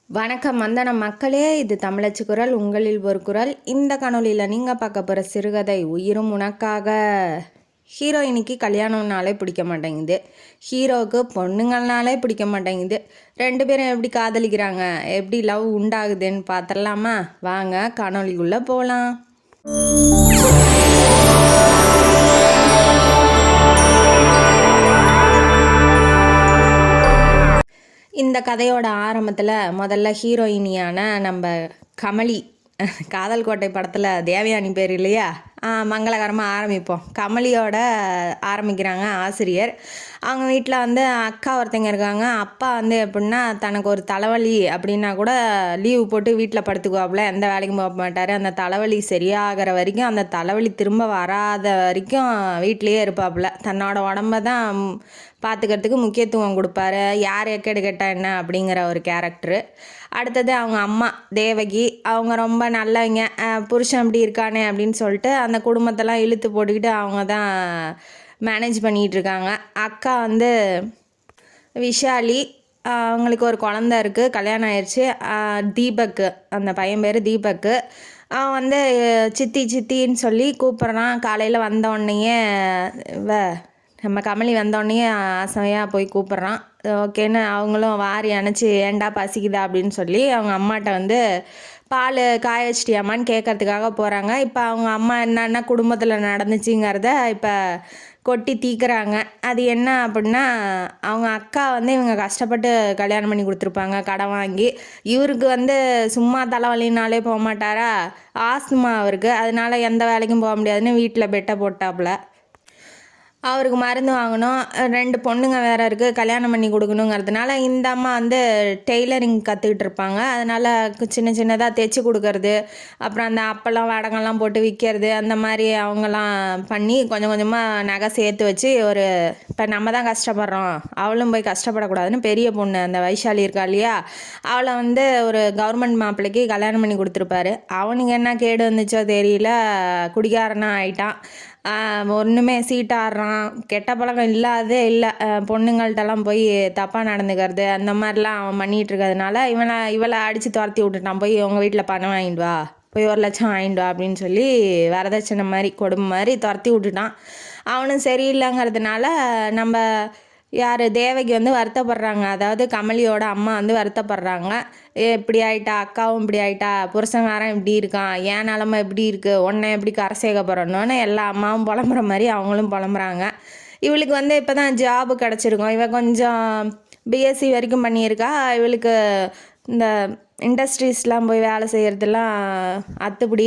வணக்கம் வந்தனம் மக்களே, இது தமிழச்சு குரல், உங்களில் ஒரு குரல். இந்த காணொலியில் நீங்கள் பார்க்க போகிற சிறுகதை உயிரும் உனக்காக. ஹீரோயினிக்கு கல்யாணம்னாலே பிடிக்க மாட்டேங்குது, ஹீரோவுக்கு பொண்ணுங்கள்னாலே பிடிக்க மாட்டேங்குது. ரெண்டு பேரும் எப்படி காதலிக்கிறாங்க, எப்படி லவ் உண்டாகுதுன்னு பார்த்துடலாமா? வாங்க காணொலிக்குள்ளே போகலாம். இந்த கதையோட ஆரம்பத்தில் முதல்ல ஹீரோயினியான நம்ம கமலி, காதல் கோட்டை படத்தில் தேவயானி பேர் இல்லையா, மங்களகரமாக ஆரம்பிப்போம். கமலியோட ஆரம்பிக்கிறாங்க ஆசிரியர். அவங்க வீட்டில் அக்கா ஒருத்தங்க இருக்காங்க. அப்பா எப்படின்னா தனக்கு ஒரு தலைவலி அப்படின்னா கூட லீவு போட்டு வீட்டில் படுத்துக்குவாப்புல, எந்த வேலைக்கும் போக மாட்டார். அந்த தலைவலி சரியாகிற வரைக்கும், அந்த தலைவலி திரும்ப வராத வரைக்கும் வீட்டிலையே இருப்பாப்புல. தன்னோட உடம்ப தான் பார்த்துக்கிறதுக்கு முக்கியத்துவம் கொடுப்பாரு. யார் எக்கேடு கேட்டால் என்ன அப்படிங்கிற ஒரு கேரக்டரு. அடுத்தது அவங்க அம்மா தேவகி. அவங்க ரொம்ப நல்லவங்க. புருஷன் அப்படி இருக்கானே அப்படின்னு சொல்லிட்டு அந்த குடும்பத்தெல்லாம் இழுத்து போட்டுக்கிட்டு அவங்க தான் மேனேஜ் பண்ணிகிட்டு இருக்காங்க. அக்கா விஷாலி. அவங்களுக்கு ஒரு குழந்த இருக்குது, கல்யாணம் ஆயிடுச்சு. தீபக்கு, அந்த பையன் பேர் தீபக்கு. அவன் சித்தி சித்தின்னு சொல்லி கூப்பிட்றான். காலையில் வந்தோடனேயே நம்ம கமலி வந்தோடனே ஆசையாக போய் கூப்பிட்றான். ஓகேன்னு அவங்களும் வாரி அணைச்சி ஏண்டா பசிக்குதா அப்படின்னு சொல்லி அவங்க அம்மாட்ட பால் காய வச்சிட்டியாமான்னு கேட்கறதுக்காக போகிறாங்க. இப்போ அவங்க அம்மா என்னென்ன குடும்பத்தில் நடந்துச்சுங்கிறத இப்போ கொட்டி தீக்குறாங்க. அது என்ன அப்படின்னா, அவங்க அக்கா இவங்க கஷ்டப்பட்டு கல்யாணம் பண்ணி கொடுத்துருப்பாங்க கடன் வாங்கி. இவருக்கு சும்மா தலைவலினாலே போக மாட்டாரா, ஆஸ்துமா அவருக்கு. அதனால எந்த வேலைக்கும் போக முடியாதுன்னு வீட்டில் பெட்டை போட்டாப்புல. அவருக்கு மருந்து வாங்கணும், 2 பொண்ணுங்க வேறு இருக்குது, கல்யாணம் பண்ணி கொடுக்கணுங்கிறதுனால இந்த அம்மா டெய்லரிங் கற்றுக்கிட்டு இருப்பாங்க. அதனால் சின்ன சின்னதாக தைச்சி கொடுக்கறது, அப்புறம் அந்த அப்பெல்லாம் வடகம்லாம் போட்டு விற்கிறது, அந்த மாதிரி அவங்களாம் பண்ணி கொஞ்சம் கொஞ்சமாக நகை சேர்த்து வச்சு இப்போ நம்ம தான் கஷ்டப்படுறோம், அவளும் போய் கஷ்டப்படக்கூடாதுன்னு பெரிய பொண்ணு அந்த வைஷாலி இருக்கா இல்லையா, அவளை ஒரு கவர்மெண்ட் மாப்பிள்ளைக்கு கல்யாணம் பண்ணி கொடுத்துருப்பாரு. அவனுக்கு என்ன கேடு வந்துச்சோ தெரியல, குடிகாரனாக ஆயிட்டான். ஒன்றுமே சீட்டாடுறான், கெட்ட பழக்கம் இல்லாதே இல்லை. பொண்ணுங்கள்ட்டெல்லாம் போய் தப்பாக நடந்துக்கிறது, அந்த மாதிரிலாம் அவன் பண்ணிகிட்டு இருக்கிறதுனால இவளை அடித்து துரத்தி விட்டுட்டான். போய் உங்கள் வீட்டில் பணம் வாங்கிட்டு வா, போய் 1 லட்சம் வாங்கிட்டு வா அப்படின்னு சொல்லி வரதட்சணை மாதிரி கொடுமை மாதிரி துரத்தி விட்டுட்டான். அவனும் சரியில்லைங்கிறதுனால நம்ம தேவகி வருத்தப்படுறாங்க. அதாவது கமலியோட அம்மா வருத்தப்படுறாங்க. இப்படி ஆயிட்டா, அக்காவும் இப்படி ஆயிட்டா, புருஷங்காரன் இப்படி இருக்கான், ஏன் நிலமை இப்படி இருக்குது, உன்னை எப்படி கரை சேர்க்க போகிறோன்னு எல்லா அம்மாவும் புலம்புற மாதிரி அவங்களும் புலம்புறாங்க. இவளுக்கு இப்போ தான் ஜாபு கிடச்சிருக்கோம். இவள் கொஞ்சம் பிஎஸ்சி வரைக்கும் பண்ணியிருக்கா. இவளுக்கு இந்த இண்டஸ்ட்ரீஸ்லாம் போய் வேலை செய்கிறதுலாம் அத்துப்படி.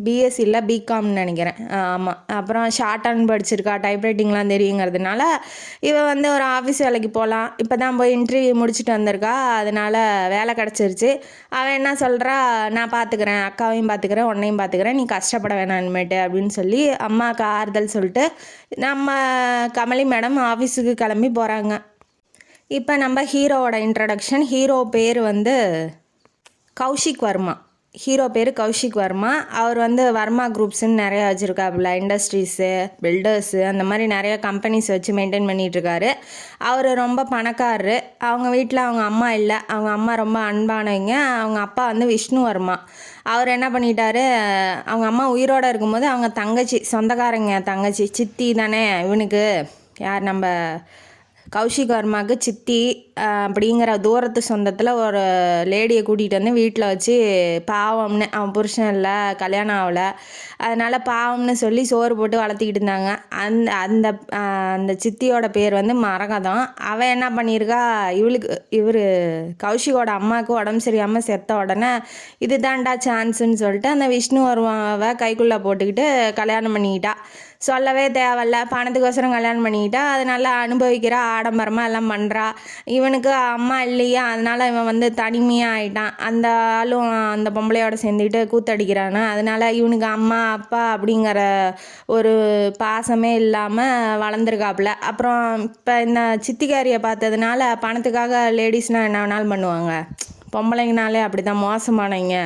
பிஎஸ்சி இல்லை, பிகாம்னு நினைக்கிறேன். ஆமாம். அப்புறம் ஷார்ட் ஹேண்ட் படிச்சிருக்கா, டைப்ரைட்டிங்லாம் தெரியுங்கிறதுனால இவள் ஒரு ஆஃபீஸ் வேலைக்கு போகலாம். இப்போ தான் போய் இன்டர்வியூ முடிச்சுட்டு வந்திருக்கா, அதனால் வேலை கிடச்சிருச்சு. அவன் என்ன சொல்கிறா, நான் பார்த்துக்கிறேன், அக்காவையும் பார்த்துக்கிறேன், உன்னையும் பார்த்துக்கிறேன், நீ கஷ்டப்பட வேணாம் இனிமேட்டு அப்படின்னு சொல்லி அம்மாவுக்கு ஆறுதல் சொல்லிட்டு நம்ம கமலி மேடம் ஆஃபீஸுக்கு கிளம்பி போகிறாங்க. இப்போ நம்ம ஹீரோவோட இன்ட்ரடக்ஷன். ஹீரோ பேர் கௌஷிக் வர்மா. ஹீரோ பேர் கௌஷிக் வர்மா. அவர் வர்மா குரூப்ஸ்ன்னு நிறையா வச்சுருக்காப்புல. இண்டஸ்ட்ரீஸு, பில்டர்ஸு, அந்த மாதிரி நிறையா கம்பெனிஸ் வச்சு மெயின்டைன் பண்ணிகிட்ருக்காரு. அவர் ரொம்ப பணக்காரரு. அவங்க வீட்டில் அவங்க அம்மா இல்லை. அவங்க அம்மா ரொம்ப அன்பானவங்க. அவங்க அப்பா விஷ்ணு வர்மா. அவர் என்ன பண்ணிட்டாரு, அவங்க அம்மா உயிரோடு இருக்கும்போது அவங்க தங்கச்சி, சொந்தக்காரங்க தங்கச்சி, சித்தி தானே இவனுக்கு, யார் நம்ம கௌஷிக் வர்மாவுக்கு சித்தி அப்படிங்கிற தூரத்து சொந்தத்தில் ஒரு லேடியை கூட்டிகிட்டு வீட்டில் வச்சு பாவம்னு, அவன் புருஷன் இல்லை, கல்யாணம் ஆகலை, அதனால் பாவம்னு சொல்லி சோறு போட்டு வளர்த்திக்கிட்டு இருந்தாங்க. அந்த அந்த சித்தியோட பேர் மரகதம். அவன் என்ன பண்ணியிருக்கா, இவர் கௌஷிகோட அம்மாவுக்கு உடம்பு சரியாமல் செத்த உடனே இது தாண்டா சான்ஸுன்னு சொல்லிட்டு அந்த விஷ்ணு வர்மாவை கைக்குள்ளே போட்டுக்கிட்டு கல்யாணம் பண்ணிக்கிட்டா. சொல்லவே தேவையில்ல, பணத்துக்கோசரம் கல்யாணம் பண்ணிக்கிட்டா. அது நல்லா அனுபவிக்கிறா, ஆடம்பரமாக எல்லாம் பண்ணுறா. இவனுக்கு அம்மா இல்லையா, அதனால் இவன் தனிமையாக ஆகிட்டான். அந்த ஆளும் அந்த பொம்பளையோட சேர்ந்துக்கிட்டு கூத்தடிக்கிறான்னு, அதனால் இவனுக்கு அம்மா அப்பா அப்படிங்கிற ஒரு பாசமே இல்லாமல் வளர்ந்துருக்காப்புல. அப்புறம் இப்போ இந்த சித்திக்காரியை பார்த்ததுனால பணத்துக்காக லேடிஸ்னால் என்ன வேணாலும் பண்ணுவாங்க, பொம்பளைங்கனாலே அப்படி தான் மோசமானவங்க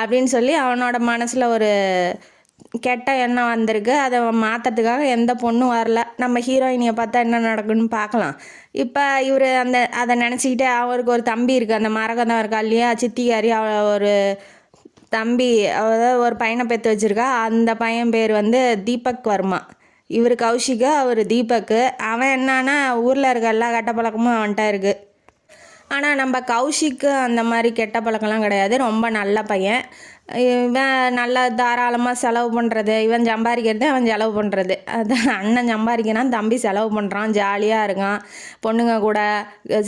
அப்படின்னு சொல்லி அவனோட மனசில் ஒரு கெட்ட எண்ணம் வந்திருக்கு. அதை மாற்றுறதுக்காக எந்த பொண்ணும் வரல. நம்ம ஹீரோயினியை பார்த்தா என்ன நடக்குன்னு பார்க்கலாம். இப்போ இவர் அதை நினச்சிக்கிட்டு அவருக்கு ஒரு தம்பி இருக்குது, அந்த மரகதம் இருக்கா இல்லையா சித்திகாரி, ஒரு தம்பி, அதாவது ஒரு பையனை பெற்று வச்சுருக்கா. அந்த பையன் பேர் வந்து தீபக் வர்மா. இவர் கௌஷிகா, அவர் தீபக்கு. அவன் என்னன்னா ஊரில் இருக்க எல்லா கெட்ட பழக்கமும் அவன்கிட்ட இருக்குது. ஆனால் நம்ம கௌஷிக்கு அந்த மாதிரி கெட்ட பழக்கம்லாம் கிடையாது. ரொம்ப நல்ல பையன். இவன் நல்லா தாராளமாக செலவு பண்ணுறது, இவன் சம்பாதிக்கிறது அவன் செலவு பண்ணுறது. அதான் அண்ணன் சம்பாதிக்கிறான், தம்பி செலவு பண்ணுறான், ஜாலியாக இருக்கான். பொண்ணுங்க கூட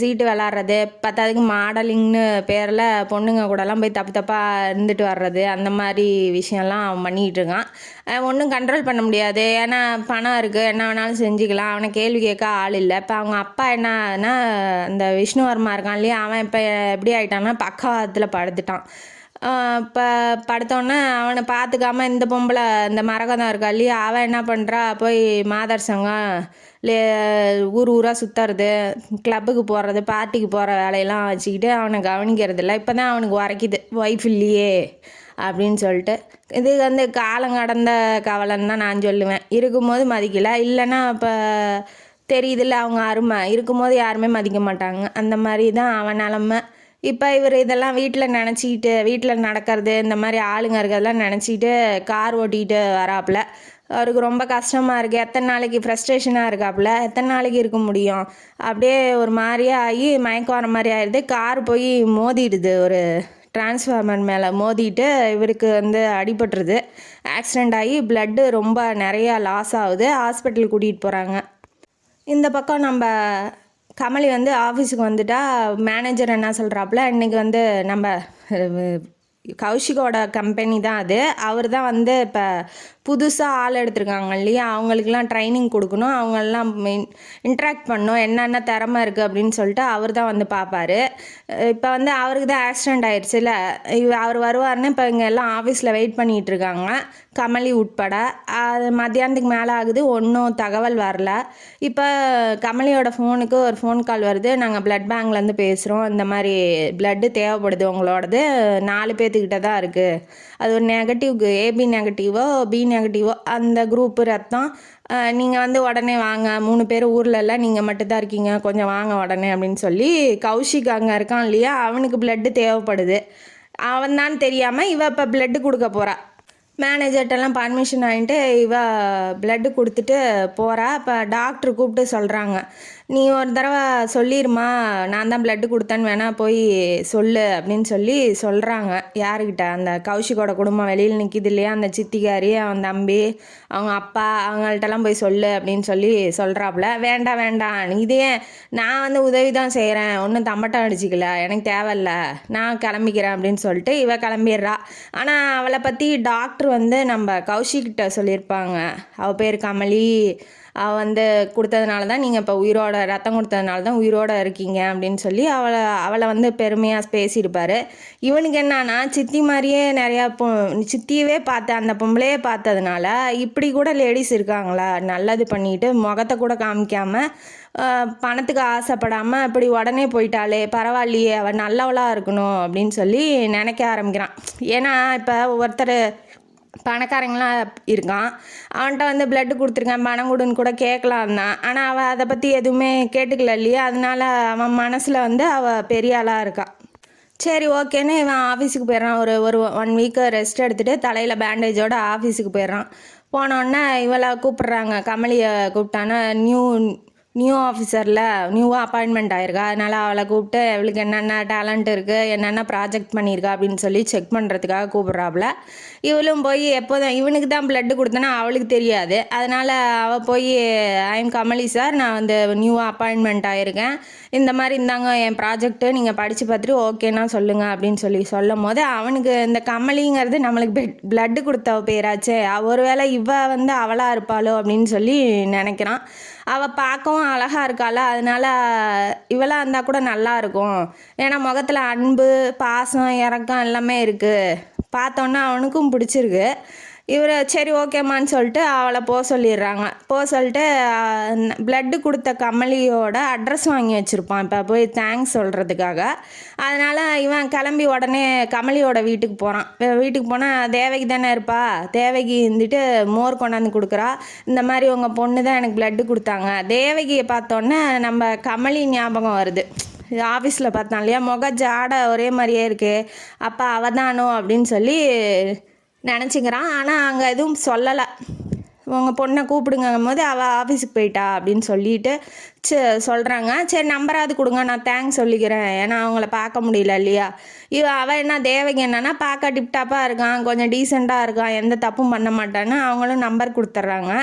சீட்டு விளாட்றது, பத்தாவதுக்கு மாடலிங்னு பேரில் பொண்ணுங்க கூடலாம் போய் தப்பாக இருந்துட்டு வர்றது, அந்த மாதிரி விஷயம்லாம் அவன் பண்ணிக்கிட்டு இருக்கான். ஒன்றும் கண்ட்ரோல் பண்ண முடியாது. ஏன்னா பணம் இருக்குது, என்ன வேணாலும் செஞ்சுக்கலாம். அவனை கேள்வி கேட்க ஆள் இல்லை. இப்போ அவங்க அப்பா என்னன்னா இந்த விஷ்ணுவர்மா இருக்கான் இல்லையா, அவன் இப்போ எப்படி ஆகிட்டான்னா பக்கவாதத்தில் படுத்துட்டான். இப்போ படுத்தோன்னே அவனை பார்த்துக்காம இந்த பொம்பளை, இந்த மரகதம் இருக்கா இல்லையா, அவன் என்ன பண்ணுறா, போய் மாதர் சங்கம் ஊர் ஊராக சுற்றுறது, கிளப்புக்கு போகிறது, பார்ட்டிக்கு போகிற வேலையெல்லாம் வச்சுக்கிட்டு அவனை கவனிக்கிறதில்ல. இப்போ தான் அவனுக்கு உரைக்குது, ஒய்ஃப் இல்லையே அப்படின்னு சொல்லிட்டு. இது வந்து காலம் கடந்த கவலைன்னு தான் நான் சொல்லுவேன். இருக்கும்போது மதிக்கலை, இல்லைன்னா இப்போ தெரியுதில்ல அவங்க அருமை, இருக்கும்போது யாருமே மதிக்க மாட்டாங்க. அந்த மாதிரி தான் அவன் நிலமை. இப்போ இவர் இதெல்லாம் வீட்டில் நினச்சிக்கிட்டு, வீட்டில் நடக்கிறது இந்த மாதிரி ஆளுங்க இருக்கிறதெல்லாம் நினச்சிக்கிட்டு கார் ஓட்டிகிட்டு வராப்புல. அவருக்கு ரொம்ப கஷ்டமாக இருக்குது. எத்தனை நாளைக்கு ஃப்ரஸ்ட்ரேஷனாக இருக்காப்புல, எத்தனை நாளைக்கு இருக்க முடியும். அப்படியே ஒரு மாதிரியாக ஆகி மயக்கம் வர மாதிரி ஆயிடுது. கார் போய் மோதிடுது, ஒரு டிரான்ஸ்ஃபார்மர் மேலே மோதிட்டு இவருக்கு வந்து அடிபட்டுருது. ஆக்சிடெண்ட் ஆகி பிளட்டு ரொம்ப நிறையா லாஸ் ஆகுது. ஹாஸ்பிட்டலுக்கு கூட்டிகிட்டு போகிறாங்க. இந்த பக்கம் நம்ம கமலி வந்து ஆஃபீஸுக்கு வந்துட்டா. மேனேஜர் என்ன சொல்கிறாப்புல, இன்றைக்கி வந்து நம்ம கௌஷிகோட கம்பெனி தான் அது. அவர் தான் வந்து இப்போ புதுசாக ஆள் எடுத்திருக்காங்க இல்லையா, அவங்களுக்கெல்லாம் ட்ரைனிங் கொடுக்கணும், அவங்களெல்லாம் இன்ட்ராக்ட் பண்ணணும், என்னென்ன திறமை இருக்குது அப்படின்னு சொல்லிட்டு அவர் தான் வந்து பார்ப்பார். இப்போ வந்து அவருக்கு தான் ஆக்சிடெண்ட் ஆயிடுச்சுல, அவர் வருவார்னு இப்போ இங்கே எல்லாம் ஆஃபீஸில் வெயிட் பண்ணிகிட்டு இருக்காங்க, கமலி உட்பட. அது மத்தியானத்துக்கு மேலே ஆகுது, ஒன்றும் தகவல் வரல. இப்போ கமலியோட ஃபோனுக்கு ஒரு ஃபோன் கால் வருது. நாங்கள் பிளட் பேங்க்லேருந்து பேசுகிறோம், இந்த மாதிரி பிளட்டு தேவைப்படுது உங்களோடது, 4 பேர்த்துக்கிட்ட தான் இருக்குது. அது ஒரு நெகட்டிவ், ஏபி நெகட்டிவோ பி நெகட்டிவோ அந்த குரூப்பு ரத்தம். நீங்கள் வந்து உடனே வாங்க, 3 பேர் ஊரில் இல்லை, நீங்கள் மட்டும்தான் இருக்கீங்க, கொஞ்சம் வாங்க உடனே அப்படின்னு சொல்லி கௌஷிக் அங்கே இருக்கான் இல்லையா, அவனுக்கு பிளட்டு தேவைப்படுது. அவன் தான் தெரியாமல் இவ இப்போ பிளட்டு கொடுக்க போகிறா. மேனேஜர்கிட்டலாம் பர்மிஷன் வாங்கிட்டு இவ பிளட்டு கொடுத்துட்டு போகிறா. இப்போ டாக்டர் கூப்பிட்டு சொல்கிறாங்க, நீ ஒரு தடவை சொல்லிடுமா, நான் தான் பிளட்டு கொடுத்தேன்னு வேணால் போய் சொல்லு அப்படின்னு சொல்லி சொல்கிறாங்க. யாருக்கிட்ட, அந்த கௌஷிகோட குடும்பம் வெளியில் நிற்கிது இல்லையா, அந்த சித்திகாரி, அவன் தம்பி, அவங்க அப்பா, அவங்கள்ட்டலாம் போய் சொல்லு அப்படின்னு சொல்லி சொல்கிறாப்புல. வேண்டாம் வேண்டாம், இதே நான் வந்து உதவி தான் செய்கிறேன், ஒன்றும் தம்பட்டம் அடிச்சிக்கல, எனக்கு தேவையில்ல, நான் கிளம்பிக்கிறேன் அப்படின்னு சொல்லிட்டு இவ கிளம்பிடுறா. ஆனால் அவளை பற்றி டாக்டர் வந்து நம்ம கௌஷிக்கிட்ட சொல்லியிருப்பாங்க, அவள் பேர் கமலி, அவள் வந்து கொடுத்ததுனால தான் நீங்கள் இப்போ உயிரோட, ரத்தம் கொடுத்ததுனால தான் உயிரோடு இருக்கீங்க அப்படின்னு சொல்லி அவளை வந்து பெருமையாக பேசியிருப்பார். இவனுக்கு என்னன்னா, சித்தி மாதிரியே நிறையா சித்தியவே பார்த்த அந்த பொம்பளையே பார்த்ததுனால, இப்படி கூட லேடிஸ் இருக்காங்களா, நல்லது பண்ணிட்டு முகத்தை கூட காமிக்காமல், பணத்துக்கு ஆசைப்படாமல் இப்படி உடனே போயிட்டாலே, பரவாயில்லையே, அவள் நல்லவளாக இருக்கணும் அப்படின்னு சொல்லி நினைக்க ஆரம்பிக்கிறான். ஏன்னா இப்போ ஒருத்தர் பணக்காரங்களாம் இருக்கான், அவன்கிட்ட வந்து பிளட்டு கொடுத்துருக்கேன், பணம் கொடுன்னு கூட கேட்கலாம் தான். ஆனால் அவள் அதை பற்றி எதுவுமே கேட்டுக்கல இல்லையா, அதனால அவன் மனசில் வந்து அவள் பெரிய ஆளாக இருக்கான். சரி ஓகேன்னு இவன் ஆஃபீஸுக்கு போயிடுறான். ஒரு 1 வீக்கு ரெஸ்ட் எடுத்துகிட்டு தலையில் பேண்டேஜோடு ஆஃபீஸுக்கு போயிடுறான். போனோடனே இவளை கூப்பிட்றாங்க, கமலியை கூப்பிட்டானா, நியூ ஆஃபீஸரில் நியூவாக அப்பாயின்மெண்ட் ஆகிருக்கா, அதனால் அவளை கூப்பிட்டு அவளுக்கு என்னென்ன டேலண்ட் இருக்குது, என்னென்ன ப்ராஜெக்ட் பண்ணியிருக்கா அப்படின்னு சொல்லி செக் பண்ணுறதுக்காக கூப்பிட்றாப்புல. இவளும் போய் எப்போதான் இவனுக்கு தான் பிளட்டு கொடுத்தனா அவளுக்கு தெரியாது, அதனால் அவள் போய் ஐம் கமலி சார், நான் வந்து நியூவாக அப்பாயின்மெண்ட் ஆகிருக்கேன், இந்த மாதிரி இருந்தாங்க என் ப்ராஜெக்ட்டு, நீங்கள் படித்து பார்த்துட்டு ஓகேன்னா சொல்லுங்கள் அப்படின்னு சொல்லி சொல்லும் போது அவனுக்கு இந்த கமலிங்கிறது நம்மளுக்கு பிளட்டு கொடுத்த பேராச்சே, ஒருவேளை இவ வந்து அவளாக இருப்பாளோ அப்படின்னு சொல்லி நினைக்கிறான். அவள் பார்க்கவும் அழகாக இருக்காள, அதனால் இவளாக இருந்தால் கூட நல்லா இருக்கும். ஏன்னா முகத்தில் அன்பு, பாசம், இறக்கம் எல்லாமே இருக்குது. பார்த்தோன்னா அவனுக்கும் பிடிச்சிருக்கு. இவர் சரி ஓகேம்மான்னு சொல்லிட்டு அவளை சொல்லிடுறாங்க. சொல்லிட்டு ப்ளட்டு கொடுத்த கமலியோட அட்ரஸ் வாங்கி வச்சுருப்பான் இப்போ போய் தேங்க்ஸ் சொல்கிறதுக்காக. அதனால் இவன் கிளம்பி உடனே கமலியோட வீட்டுக்கு போகிறான். வீட்டுக்கு போனால் தேவகி தானே இருப்பா. தேவகி இருந்துட்டு மோர் கொண்டாந்து கொடுக்குறா. இந்த மாதிரி உங்கள் பொண்ணு தான் எனக்கு ப்ளட்டு கொடுத்தாங்க. தேவகியை பார்த்தோன்னே நம்ம கமலி ஞாபகம் வருது. ஆஃபீஸில் பார்த்தான் இல்லையா, ஜாடை ஒரே மாதிரியே இருக்குது, அப்போ அவதானோ அப்படின்னு சொல்லி நினச்சிக்கிறான். ஆனால் அங்கே எதுவும் சொல்லலை. உங்கள் பொண்ணை கூப்பிடுங்கும் போது அவள் ஆஃபீஸுக்கு போயிட்டா அப்படின்னு சொல்லிட்டு சொல்கிறாங்க. சரி நம்பராது கொடுங்க, நான் தேங்க்ஸ் சொல்லிக்கிறேன், ஏன்னா அவங்கள பார்க்க முடியல இல்லையா. அவள் என்ன தேவகி என்னன்னா பார்க்க டிப்டாப்பாக இருக்கான், கொஞ்சம் டீசெண்டாக இருக்கான், எந்த தப்பும் பண்ண மாட்டான்னு அவங்களும் நம்பர் கொடுத்துட்றாங்க.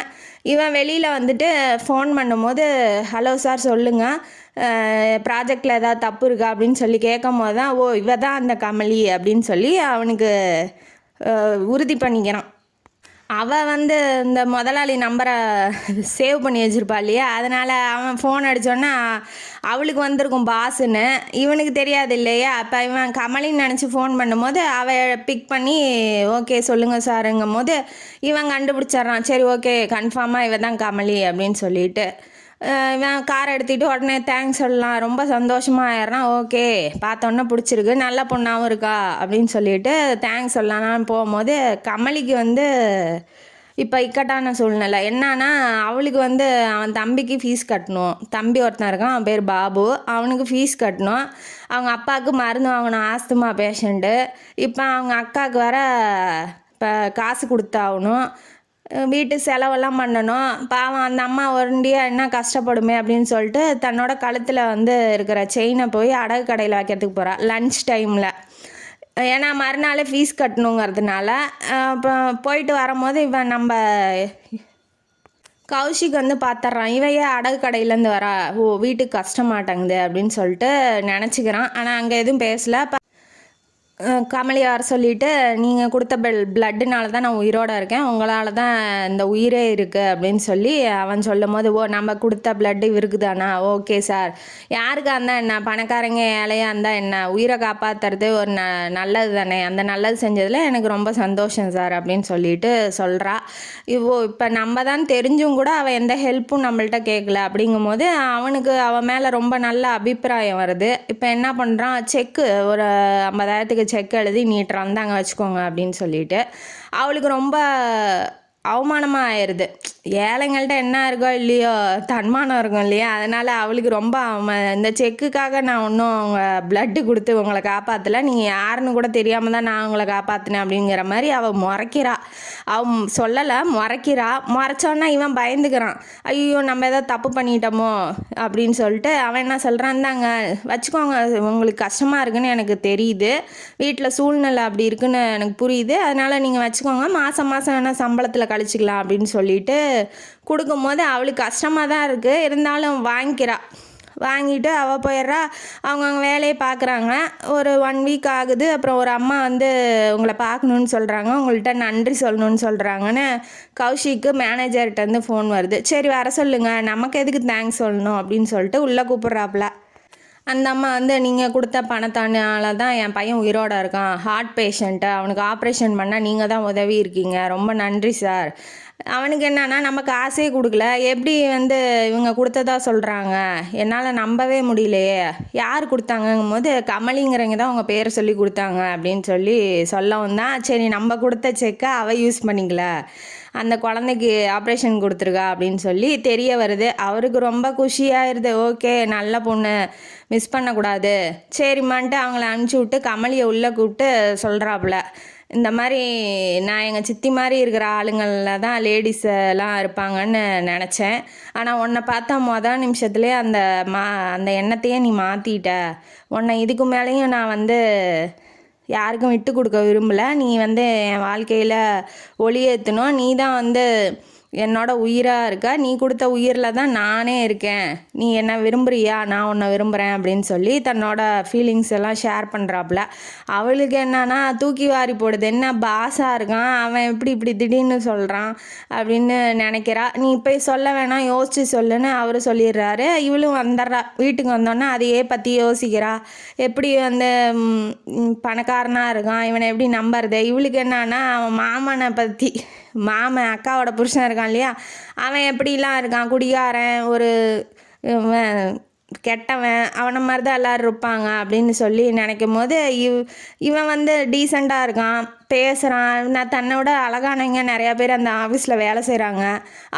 இவன் வெளியில் வந்துட்டு ஃபோன் பண்ணும்போது ஹலோ சார் சொல்லுங்கள், ப்ராஜெக்டில் ஏதாவது தப்பு இருக்கா அப்படின்னு சொல்லி கேட்கும் போது தான் இவ தான் அந்த கமலி அப்படின்னு சொல்லி அவனுக்கு உறுதி பண்ணிக்கிறான். அவள் இந்த முதலாளி நம்பரை சேவ் பண்ணி வச்சுருப்பா இல்லையா, அதனால் அவன் ஃபோன் அடித்தோன்னா அவளுக்கு வந்திருக்கும் பாஸுன்னு, இவனுக்கு தெரியாது இல்லையா. அப்போ இவன் கமலின்னு நினச்சி ஃபோன் பண்ணும்போது அவள் பிக் பண்ணி ஓகே சொல்லுங்கள் சாருங்கும் போது இவன் கண்டுபிடிச்சிட்றான். சரி ஓகே கன்ஃபார்மாக இவ தான் கமலி அப்படின்னு சொல்லிட்டு இவன் காரை எடுத்துகிட்டு உடனே தேங்க்ஸ் சொல்லலாம், ரொம்ப சந்தோஷமாக ஆயிடுறான். ஓகே பார்த்தோன்னே பிடிச்சிருக்கு, நல்ல பொண்ணாகவும் இருக்கா அப்படின்னு சொல்லிட்டு தேங்க்ஸ் சொல்லலான்னு போகும்போது கமலிக்கு இப்போ இக்கட்டான சூழ்நிலை என்னன்னா, அவளுக்கு அவன் தம்பிக்கு ஃபீஸ் கட்டணும். தம்பி ஒருத்தன் இருக்கான், அவன் பேர் பாபு, அவனுக்கு ஃபீஸ் கட்டணும். அவங்க அப்பாவுக்கு மருந்து வாங்கணும், ஆஸ்துமா பேஷண்ட்டு. இப்போ அவங்க அக்காவுக்கு வர இப்போ காசு கொடுத்தாகணும், வீட்டு செலவெல்லாம் பண்ணணும். பாவம் அந்த அம்மா ஒருண்டியாக என்ன கஷ்டப்படுமே அப்படின்னு சொல்லிட்டு தன்னோட கழுத்தில் இருக்கிற செயினை போய் அடகு கடையில் வைக்கிறதுக்கு போகிறா லன்ச் டைமில். ஏன்னா மறுநாள் ஃபீஸ் கட்டணுங்கிறதுனால. இப்போ போயிட்டு வரும்போது இவன் நம்ம கௌஷிக் பார்த்துட்றான், இவையே அடகு கடையிலேருந்து வரா, வீட்டுக்கு கஷ்டமாட்டேங்குது அப்படின்னு சொல்லிட்டு நினச்சிக்கிறான். ஆனால் அங்கே எதுவும் பேசலை. கமலி வர சொல்லிவிட்டு நீங்கள் கொடுத்த பிளட்டுனால தான் நான் உயிரோடு இருக்கேன், உங்களால் தான் இந்த உயிரே இருக்குது அப்படின்னு சொல்லி அவன் சொல்லும் போது நம்ம கொடுத்த பிளட்டு இருக்குதானா, ஓகே சார், யாருக்காக இருந்தால் என்ன, பணக்காரங்க ஏழையாக இருந்தால் என்ன, உயிரை காப்பாற்றுறது ஒரு நல்லது தானே, அந்த நல்லது செஞ்சதில் எனக்கு ரொம்ப சந்தோஷம் சார் அப்படின்னு சொல்லிட்டு சொல்கிறா. இப்போ நம்ம தான் தெரிஞ்சும் கூட அவள் எந்த ஹெல்ப்பும் நம்மள்ட்ட கேட்கல. அப்படிங்கும் போது அவனுக்கு அவன் மேலே ரொம்ப நல்ல அபிப்பிராயம் வருது. இப்போ என்ன பண்ணுறான், செக்கு ஒரு 50,000 செக் எழுதி நீட்டுறான், அங்கே வச்சுக்கோங்க அப்படின்னு சொல்லிட்டு. அவளுக்கு ரொம்ப அவமானமாக ஆயிடுது. ஏழைங்கள்ட்ட என்ன இருக்கோ இல்லையோ தன்மானம் இருக்கும் இல்லையா, அதனால் அவளுக்கு ரொம்ப இந்த செக்குக்காக நான் ஒன்றும் அவங்க பிளட்டு கொடுத்து உங்களை காப்பாற்றலை, நீங்கள் யாருன்னு கூட தெரியாமல் தான் நான் உங்களை காப்பாற்றினேன் அப்படிங்கிற மாதிரி அவள் முறைக்கிறா. அவன் சொல்லலை, முறைச்சோன்னா இவன் பயந்துக்கிறான், ஐயோ நம்ம எதாவது தப்பு பண்ணிட்டோமோ அப்படின்னு சொல்லிட்டு அவன் என்ன சொல்கிறான், தாங்க வச்சுக்கோங்க, உங்களுக்கு கஷ்டமாக இருக்குன்னு எனக்கு தெரியுது, வீட்டில் சூழ்நிலை அப்படி இருக்குன்னு எனக்கு புரியுது, அதனால் நீங்கள் வச்சுக்கோங்க, மாதம் வேணால் சம்பளத்தில் கழிச்சிக்கலாம் அப்படின்னு சொல்லிட்டு கொடுக்கும்போது அவளுக்கு கஷ்டமாக தான் இருக்குது, இருந்தாலும் வாங்கிட்டு அவள் போயிடுறா. அவங்க வேலையை பார்க்குறாங்க. ஒரு 1 வீக் ஆகுது. அப்புறம் ஒரு அம்மா உங்களை பார்க்கணுன்னு சொல்கிறாங்க, உங்கள்கிட்ட நன்றி சொல்லணும்னு சொல்கிறாங்கன்னு கௌஷிக்கு மேனேஜர்கிட்டருந்து ஃபோன் வருது. சரி வர சொல்லுங்கள், நமக்கு எதுக்கு தேங்க்ஸ் சொல்லணும் அப்படின்னு சொல்லிட்டு உள்ளே கூப்பிட்றாப்புல. அந்த அம்மா நீங்கள் கொடுத்த பணத்தானால தான் என் பையன் உயிரோடு இருக்கான், ஹார்ட் பேஷண்ட்டு, அவனுக்கு ஆப்ரேஷன் பண்ணால் நீங்கள் தான் உதவி இருக்கீங்க, ரொம்ப நன்றி சார். அவனுக்கு என்னன்னா நம்ம காசே கொடுக்கல, எப்படி இவங்க கொடுத்ததா சொல்கிறாங்க, என்னால் நம்பவே முடியலையே, யார் கொடுத்தாங்கங்கும் போது கமலிங்கிறவங்க தான் உங்கள் பேரை சொல்லி கொடுத்தாங்க அப்படின்னு சொல்லவும் தான் சரி நம்ம கொடுத்த செக்கை அவள் யூஸ் பண்ணிக்கல, அந்த குழந்தைக்கு ஆப்ரேஷன் கொடுத்துருக்கா அப்படின்னு சொல்லி தெரிய வருது. அவருக்கு ரொம்ப குஷியாயிருது. ஓகே நல்ல பொண்ணு, மிஸ் பண்ணக்கூடாது, சரிம்மான்ட்டு அவங்கள அனுப்பிச்சி விட்டு கமலியை உள்ளே கூப்பிட்டு சொல்கிறாப்புல, இந்த மாதிரி நான் எங்கள் சித்தி மாதிரி இருக்கிற ஆளுங்களில் தான் லேடிஸ் எல்லாம் இருப்பாங்கன்னு நினச்சேன், ஆனால் உன்னை பார்த்தா நிமிஷத்துலேயே அந்த எண்ணத்தையே நீ மாற்றிட்ட, உன்னை இதுக்கு மேலேயும் நான் யாருக்கும் விட்டு கொடுக்க விரும்பலை, நீ என் வாழ்க்கையில் ஒளியேற்றணும், நீ தான் என்னோட உயிராக இருக்கா, நீ கொடுத்த உயிரில் தான் நானே இருக்கேன், நீ என்ன விரும்புறியா, நான் உன்னை விரும்புகிறேன் அப்படின்னு சொல்லி தன்னோட ஃபீலிங்ஸ் எல்லாம் ஷேர் பண்ணுறாப்புல. அவளுக்கு என்னன்னா தூக்கி வாரி போடுது, என்ன பாஸாக இருக்கான் அவன் இப்படி திடீர்னு சொல்கிறான் அப்படின்னு நினைக்கிறா. நீ போய் சொல்ல வேணாம், யோசிச்சு சொல்லுன்னு அவர் சொல்லிடுறாரு. இவளும் வந்துடுறா. வீட்டுக்கு வந்தோன்னே அதையே பற்றி யோசிக்கிறா. எப்படி வந்து பணக்காரனாக இருக்கான், இவனை எப்படி நம்புறது. இவளுக்கு என்னன்னா அவன் மாமனை பற்றி, மாமன் அக்காவோட புருஷன் இருக்கான் இல்லையா, அவன் எப்படிலாம் இருக்கான், குடிகாரன், ஒரு கெட்டவன், அவனை மாதிரி தான் எல்லோரும் இருப்பாங்க அப்படின்னு சொல்லி நினைக்கும் போது இவன் வந்து டீசெண்டாக இருக்கான், பேசுகிறான். நான் தன்னோட அழகானவங்க நிறையா பேர் அந்த ஆஃபீஸில் வேலை செய்கிறாங்க,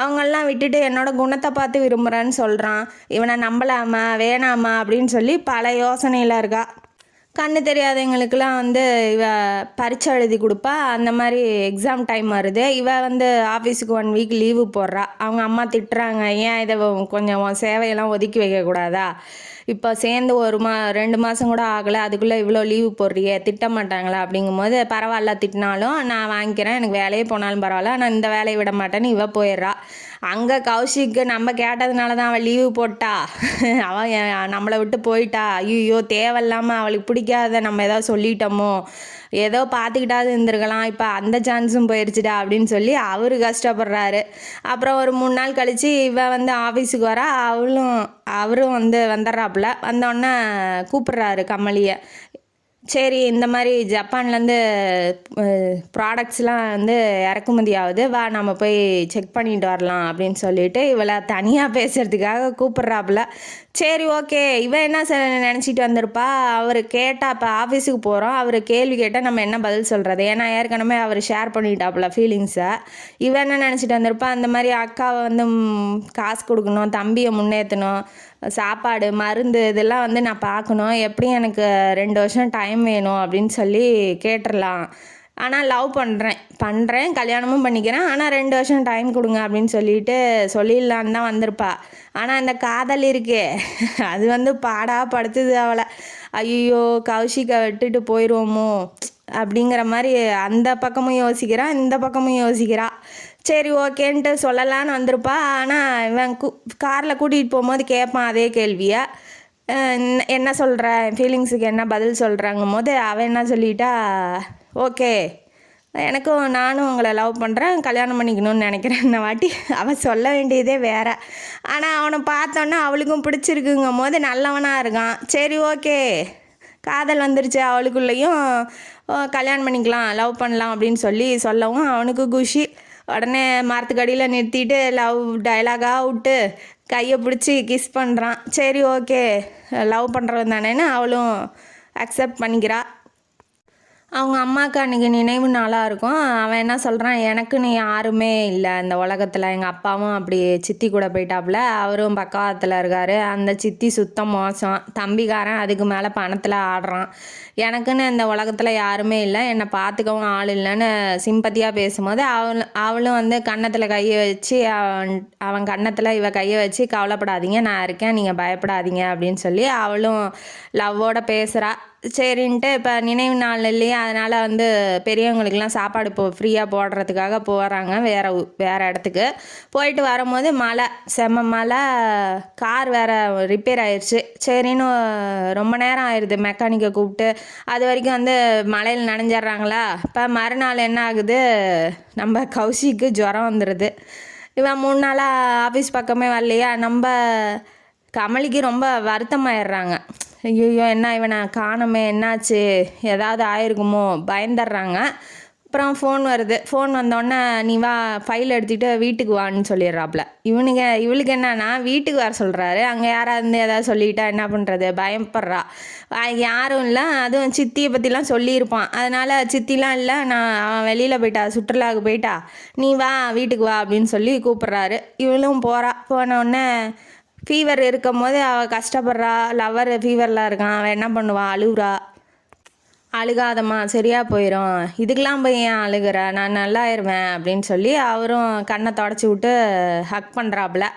அவங்களெலாம் விட்டுட்டு என்னோடய குணத்தை பார்த்து விரும்புகிறேன்னு சொல்கிறான். இவனை நம்பலாமா வேணாமா அப்படின்னு சொல்லி பல யோசனையில் இருக்கா. கண்ணு தெரியாதவங்களுக்கெல்லாம் வந்து இவ பரீட்சை எழுதி கொடுப்பா. அந்த மாதிரி எக்ஸாம் டைம் வருது. இவ வந்து ஆஃபீஸுக்கு 1 வீக் லீவு போடுறா. அவங்க அம்மா திட்டுறாங்க, ஏன் இதை கொஞ்சம் சேவையெல்லாம் ஒதுக்கி வைக்கக்கூடாதா, இப்போ சேர்ந்து 2 மாதம் கூட ஆகலை, அதுக்குள்ளே இவ்வளோ லீவு போடுறியே, திட்ட மாட்டாங்களா அப்படிங்கும்போது, பரவாயில்ல திட்டினாலும் நான் வாங்கிக்கிறேன், எனக்கு வேலையே போனாலும் பரவாயில்ல, நான் இந்த வேலையை விட மாட்டேன்னு இவ போயிடுறா. அங்கே கௌஷிக்கு நம்ம கேட்டதுனால தான் அவள் லீவு போட்டா, அவன் நம்மளை விட்டு போயிட்டா, ஐயோ தேவையில்லாமல் அவளுக்கு பிடிக்காத நம்ம ஏதோ சொல்லிட்டோமோ, ஏதோ பார்த்துக்கிட்டாது இருந்திருக்கலாம், இப்போ அந்த சான்ஸும் போயிடுச்சுடா அப்படின்னு சொல்லி அவர் கஷ்டப்படுறாரு. அப்புறம் ஒரு 3 நாள் கழித்து இவ வந்து ஆஃபீஸுக்கு வரா. அவரும் வந்து வந்துடுறாப்புல. வந்தோடனே கூப்பிட்றாரு கமலியை. சரி, இந்த மாதிரி ஜப்பான்லேருந்து ப்ராடக்ட்ஸ்லாம் வந்து இறக்குமதி ஆகுது, வா நம்ம போய் செக் பண்ணிட்டு வரலாம் அப்படின்னு சொல்லிட்டு இவளை தனியாக பேசுகிறதுக்காக கூப்பிட்றாப்புல. சரி ஓகே. இவன் என்ன நினச்சிட்டு வந்திருப்பா, அவர் கேட்டால் இப்போ ஆஃபீஸுக்கு போகிறோம், அவர் கேள்வி கேட்டால் நம்ம என்ன பதில் சொல்கிறது, ஏன்னா ஏற்கனவே அவர் ஷேர் பண்ணிட்டாப்புல ஃபீலிங்ஸை. இவன் என்ன நினச்சிட்டு வந்திருப்பா, அந்த மாதிரி அக்காவை வந்து காசு கொடுக்கணும், தம்பியை முன்னேற்றணும், சாப்பாடு மருந்து இதெல்லாம் வந்து நான் பார்க்கணும், எப்படியும் எனக்கு 2 வருஷம் டைம் வேணும் அப்படின்னு சொல்லி கேட்டுடலாம். ஆனால் லவ் பண்ணுறேன் கல்யாணமும் பண்ணிக்கிறேன், ஆனால் 2 வருஷம் டைம் கொடுங்க அப்படின்னு சொல்லிடலான்னு தான் வந்திருப்பா. ஆனால் இந்த காதல் இருக்கே, அது வந்து படுத்துது அவளை. ஐயோ கௌஷிகை விட்டுட்டு போயிடுவோமோ அப்படிங்கிற மாதிரி அந்த பக்கமும் யோசிக்கிறா, இந்த பக்கமும் யோசிக்கிறா. சரி ஓகேன்ட்டு சொல்லலான்னு வந்திருப்பா. ஆனால் இவன் காரில் கூட்டிகிட்டு போகும்போது கேட்பான் அதே கேள்வியை, என்ன சொல்கிற, ஃபீலிங்ஸுக்கு என்ன பதில் சொல்கிறாங்கும் போது அவன் என்ன சொல்லிட்டா, ஓகே நானும் உங்களை லவ் பண்ணுறேன், கல்யாணம் பண்ணிக்கணும்னு நினைக்கிறேன். இந்த வாட்டி அவன் சொல்ல வேண்டியதே வேறு. ஆனால் அவனை பார்த்தோன்னா அவளுக்கும் பிடிச்சிருக்குங்கும் போது நல்லவனாக இருக்கான். சரி ஓகே, காதல் வந்துருச்சு அவளுக்குள்ளேயும், கல்யாணம் பண்ணிக்கலாம், லவ் பண்ணலாம் அப்படின்னு சொல்லவும் அவனுக்கு குஷி. உடனே மரத்துக்கடியில் நிறுத்திட்டு லவ் டைலாகாக விட்டு கையை பிடிச்சி கிஸ் பண்ணுறான். சரி ஓகே, லவ் பண்ணுறது தானேன்னு அவளும் அக்செப்ட் பண்ணிக்கிறா. அவங்க அம்மாவுக்கு அன்றைக்கி நினைவு நாளாக இருக்கும். அவன் என்ன சொல்கிறான், எனக்குன்னு யாருமே இல்லை இந்த உலகத்தில், எங்கள் அப்பாவும் அப்படி சித்தி கூட போயிட்டாப்புல, அவரும் பக்கவாத்தில் இருக்கார், அந்த சித்தி சுத்தம் மோசம், தம்பிக்காரன் அதுக்கு மேலே பணத்தில் ஆடுறான், எனக்குன்னு இந்த உலகத்தில் யாருமே இல்லை, என்னை பார்த்துக்கவும் ஆள் இல்லைன்னு சிம்பத்தியாக பேசும்போது அவளும் வந்து கன்னத்தில் கையை வச்சு அவன் கன்னத்தில் இவ கையை வச்சு, கவலைப்படாதீங்க நான் இருக்கேன், நீங்கள் பயப்படாதீங்க அப்படின்னு சொல்லி அவளும் லவ்வோடு பேசுகிறா. சரின்ட்டு இப்போ நினைவு நாள் இல்லையா, அதனால் வந்து பெரியவங்களுக்கெல்லாம் சாப்பாடு ஃப்ரீயாக போடுறதுக்காக போகிறாங்க வேறு இடத்துக்கு. போயிட்டு வரும்போது மழை, செம்ம மழை, கார் வேறு ரிப்பேர் ஆயிடுச்சு. சரின்னு ரொம்ப நேரம் ஆயிடுது மெக்கானிக்கை கூப்பிட்டு, அது வரைக்கும் வந்து மழையில் நனைஞ்சிட்றாங்களா. இப்போ மறுநாள் என்ன ஆகுது, நம்ம கௌஷிக்கு ஜுரம் வந்துடுது. இவன் 3 நாளாக ஆஃபீஸ் பக்கமே வரலையா, நம்ம கமலிக்கு ரொம்ப வருத்தமாயிடுறாங்க. ஐயோ என்ன இவனை காணமே, என்னாச்சு, ஏதாவது ஆயிருக்குமோ பயந்துடுறாங்க. அப்புறம் ஃபோன் வருது. ஃபோன் வந்தோடனே நீ வா, ஃபைல் எடுத்துகிட்டு வீட்டுக்கு வான்னு சொல்லிடுறாப்புல. இவளுக்கு என்னன்னா வீட்டுக்கு வர சொல்கிறாரு, அங்கே யாராவது ஏதாவது சொல்லிட்டா என்ன பண்ணுறது, பயப்படுறா. யாரும் இல்லை, அதுவும் சித்தியை பற்றிலாம் சொல்லியிருப்பான், அதனால் சித்திலாம் இல்லை, அவன் வெளியில் போயிட்டா, சுற்றுலாவுக்கு போயிட்டா, நீ வா வீட்டுக்கு வா அப்படின்னு சொல்லி கூப்பிட்றாரு. இவளும் போகிறா. போனோடனே ஃபீவர் இருக்கும் போது அவள் கஷ்டப்படுறா, லவர் ஃபீவரில் இருக்கான், அவள் என்ன பண்ணுவா, அழுகுறா. அழுகாதம்மா சரியாக போயிடும், இதுக்கெலாம் போய் ஏன் அழுகிற, நான் நல்லாயிருவேன் அப்படின்னு சொல்லி அவரும் கண்ணை தொடச்சி விட்டு ஹக் பண்ணுறாப்புல.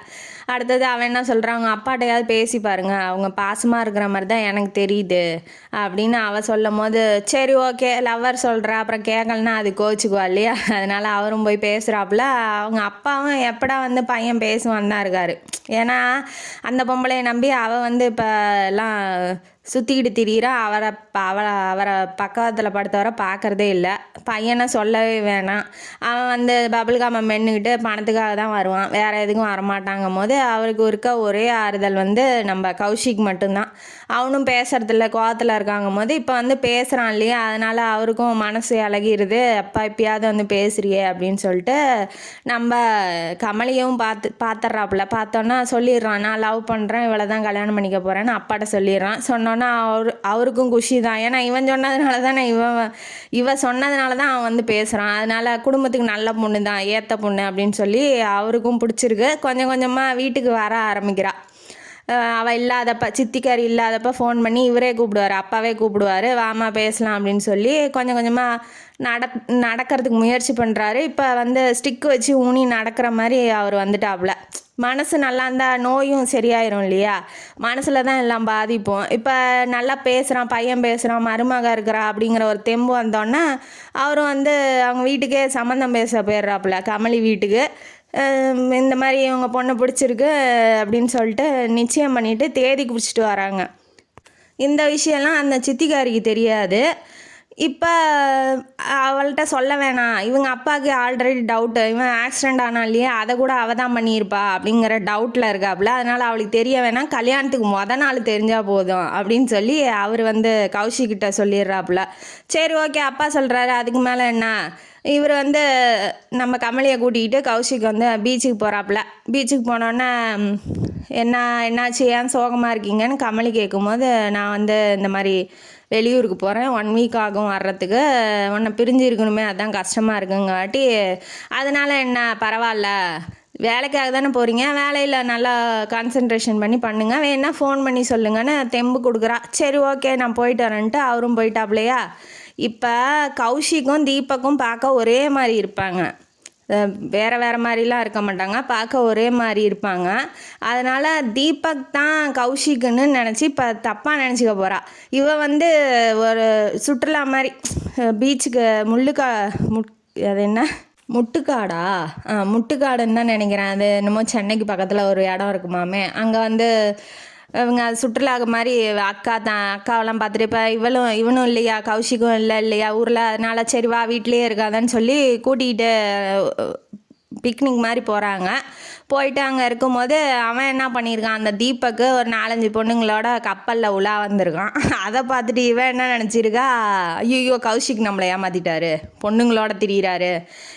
அடுத்தது அவன் என்ன சொல்கிறான், அவங்க அப்பாட்டையாவது பேசி பாருங்க, அவங்க பாசமாக இருக்கிற மாதிரி தான் எனக்கு தெரியுது அப்படின்னு அவள் சொல்லும் போது, சரி ஓகே லவ்வர் சொல்கிறா அப்புறம் கேட்கலன்னா அது கோச்சுக்குவா இல்லையா, அதனால் அவரும் போய் பேசுகிறாப்புல. அவங்க அப்பாவும் எப்படா வந்து பையன் பேசுவான் தான் இருக்கார். ஏன்னா அந்த பொம்பளையை நம்பி அவள் வந்து இப்போ எல்லாம் சுற்றிக்கிட்டு திரியிறா. அவரை பக்கத்தில் படுத்தவரை பார்க்குறதே இல்லை. பையனை சொல்லவே வேணாம். அவன் வந்து பபிள் காமை மென்னுக்கிட்டு பணத்துக்காக தான் வருவான், வேறு எதுக்கும் வரமாட்டாங்கும் போது அவருக்கு இருக்க ஒரே ஆறுதல் வந்து நம்ம கௌஷிக் மட்டும்தான். அவனும் பேசுறதில்ல, கோவத்தில் இருக்காங்கும் போது இப்போ வந்து பேசுகிறான் இல்லையா, அதனால் அவருக்கும் மனசு இலகிருது. அப்பா இப்பயாவது வந்து பேசுறியே அப்படின்னு சொல்லிட்டு நம்ம கமலியும் பார்த்துட்றாப்புல. பார்த்தோன்னா சொல்லிடுறான், நான் லவ் பண்ணுறேன், இவளை தான் கல்யாணம் பண்ணிக்க போகிறேன்னு அப்பாட்ட சொல்லிடுறான். சொன்னோன்னா அவருக்கும் குஷி தான். ஏன்னா இவன் சொன்னதுனால தானே இவ சொன்னதுனால தான் அவன் வந்து பேசுகிறான். அதனால் குடும்பத்துக்கு நல்ல பொண்ணு தான், ஏற்ற பொண்ணு அப்படின்னு சொல்லி அவருக்கும் பிடிச்சிருக்கு. கொஞ்சம் கொஞ்சமாக வீட்டுக்கு வர ஆரம்பிக்கிறாள். அவள் இல்லாதப்ப, சித்திக்காரி இல்லாதப்ப ஃபோன் பண்ணி இவரே கூப்பிடுவார், அப்பாவே கூப்பிடுவார், வாமா பேசலாம் அப்படின்னு சொல்லி கொஞ்சம் கொஞ்சமாக நடக்கிறதுக்கு முயற்சி பண்ணுறாரு. இப்போ வந்து ஸ்டிக்கு வச்சு ஊனி நடக்கிற மாதிரி அவர் வந்துட்டாப்புல. மனசு நல்லா இருந்தால் நோயும் சரியாயிரும் இல்லையா, மனசில் தான் எல்லாம் பாதிப்போம். இப்போ நல்லா பேசுகிறான், பையன் பேசுகிறான், மருமக இருக்கிறா அப்படிங்கிற ஒரு தெம்பு வந்தோடனே அவரும் வந்து அவங்க வீட்டுக்கே சம்மந்தம் பேச போயிடுறாப்புல, கமலி வீட்டுக்கு. இந்த மாதிரி இவங்க பொண்ணை பிடிச்சிருக்கு அப்படின்னு சொல்லிட்டு நிச்சயம் பண்ணிவிட்டு தேதி குறிச்சிட்டு வராங்க. இந்த விஷயம்லாம் அந்த சித்திக்காரிக்கு தெரியாது. இப்போ அவள்கிட்ட சொல்ல வேணாம், இவங்க அப்பாவுக்கு ஆல்ரெடி டவுட்டு, இவன் ஆக்சிடெண்ட் ஆனா இல்லையா அதை கூட அவள் தான் பண்ணியிருப்பா அப்படிங்கிற டவுட்டில் இருக்காப்புல. அதனால் அவளுக்கு தெரிய வேணாம், கல்யாணத்துக்கு நாள் தெரிஞ்சால் போதும் அப்படின்னு சொல்லி அவர் வந்து கௌஷிக்கிட்ட சொல்லிடுறாப்புல. சரி ஓகே அப்பா சொல்கிறாரு, அதுக்கு மேலே என்ன. இவர் வந்து நம்ம கமலியை கூட்டிகிட்டு கௌஷிக் வந்து பீச்சுக்கு போகிறாப்புல. பீச்சுக்கு போனோன்னே என்னாச்சு, ஏன் சோகமாக இருக்கீங்கன்னு கமலி கேட்கும்போது, நான் வந்து இந்த மாதிரி வெளியூருக்கு போகிறேன், 1 வீக் ஆகும் வர்றதுக்கு, உன்னை பிரிஞ்சு இருக்கணுமே அதான் கஷ்டமாக இருக்குங்காட்டி, அதனால் என்ன பரவாயில்ல, வேலைக்காக தானே போகிறீங்க, வேலையில் நல்லா கான்சன்ட்ரேஷன் பண்ணி பண்ணுங்க, வேணா ஃபோன் பண்ணி சொல்லுங்கன்னு தெம்பு கொடுக்குறா. சரி ஓகே நான் போயிட்டு வரேன்ட்டு அவரும் போயிட்டாப்லையா. இப்போ கௌஷிக்கும் தீபக்கும் பார்க்க ஒரே மாதிரி இருப்பாங்க, வேறு மாதிரிலாம் இருக்க மாட்டாங்க, பார்க்க ஒரே மாதிரி இருப்பாங்க. அதனால் தீபக் தான் கௌஷிக்குன்னு நினச்சி இப்போ தப்பாக நினச்சிக்க போகிறா. இவ வந்து ஒரு சுற்றுலா மாதிரி பீச்சுக்கு அது என்ன முட்டுக்காடா, முட்டுக்காடுன்னு தான் நினைக்கிறேன். அது என்னமோ சென்னைக்கு பக்கத்தில் ஒரு இடம் இருக்குமாமே, அங்கே வந்து இவங்க சுற்றுலாக்கு மாதிரி அக்காவெல்லாம் பார்த்துட்டு இப்போ இவனும் இல்லையா, கௌஷிக்கும் இல்லையா ஊரில், அதனால் சரி வா வீட்லேயே இருக்காதான்னு சொல்லி கூட்டிகிட்டு பிக்னிக் மாதிரி போகிறாங்க. போயிட்டு அங்கே இருக்கும்போது அவன் என்ன பண்ணியிருக்கான், அந்த தீபக்கு ஒரு 4-5 பொண்ணுங்களோட கப்பலில் உலா வந்திருக்கான். அதை பார்த்துட்டு இவன் என்ன நினச்சிருக்கா, ஐயோ கௌஷிக் நம்மளை ஏமாற்றிட்டாரு, பொண்ணுங்களோட திரியிறாரு,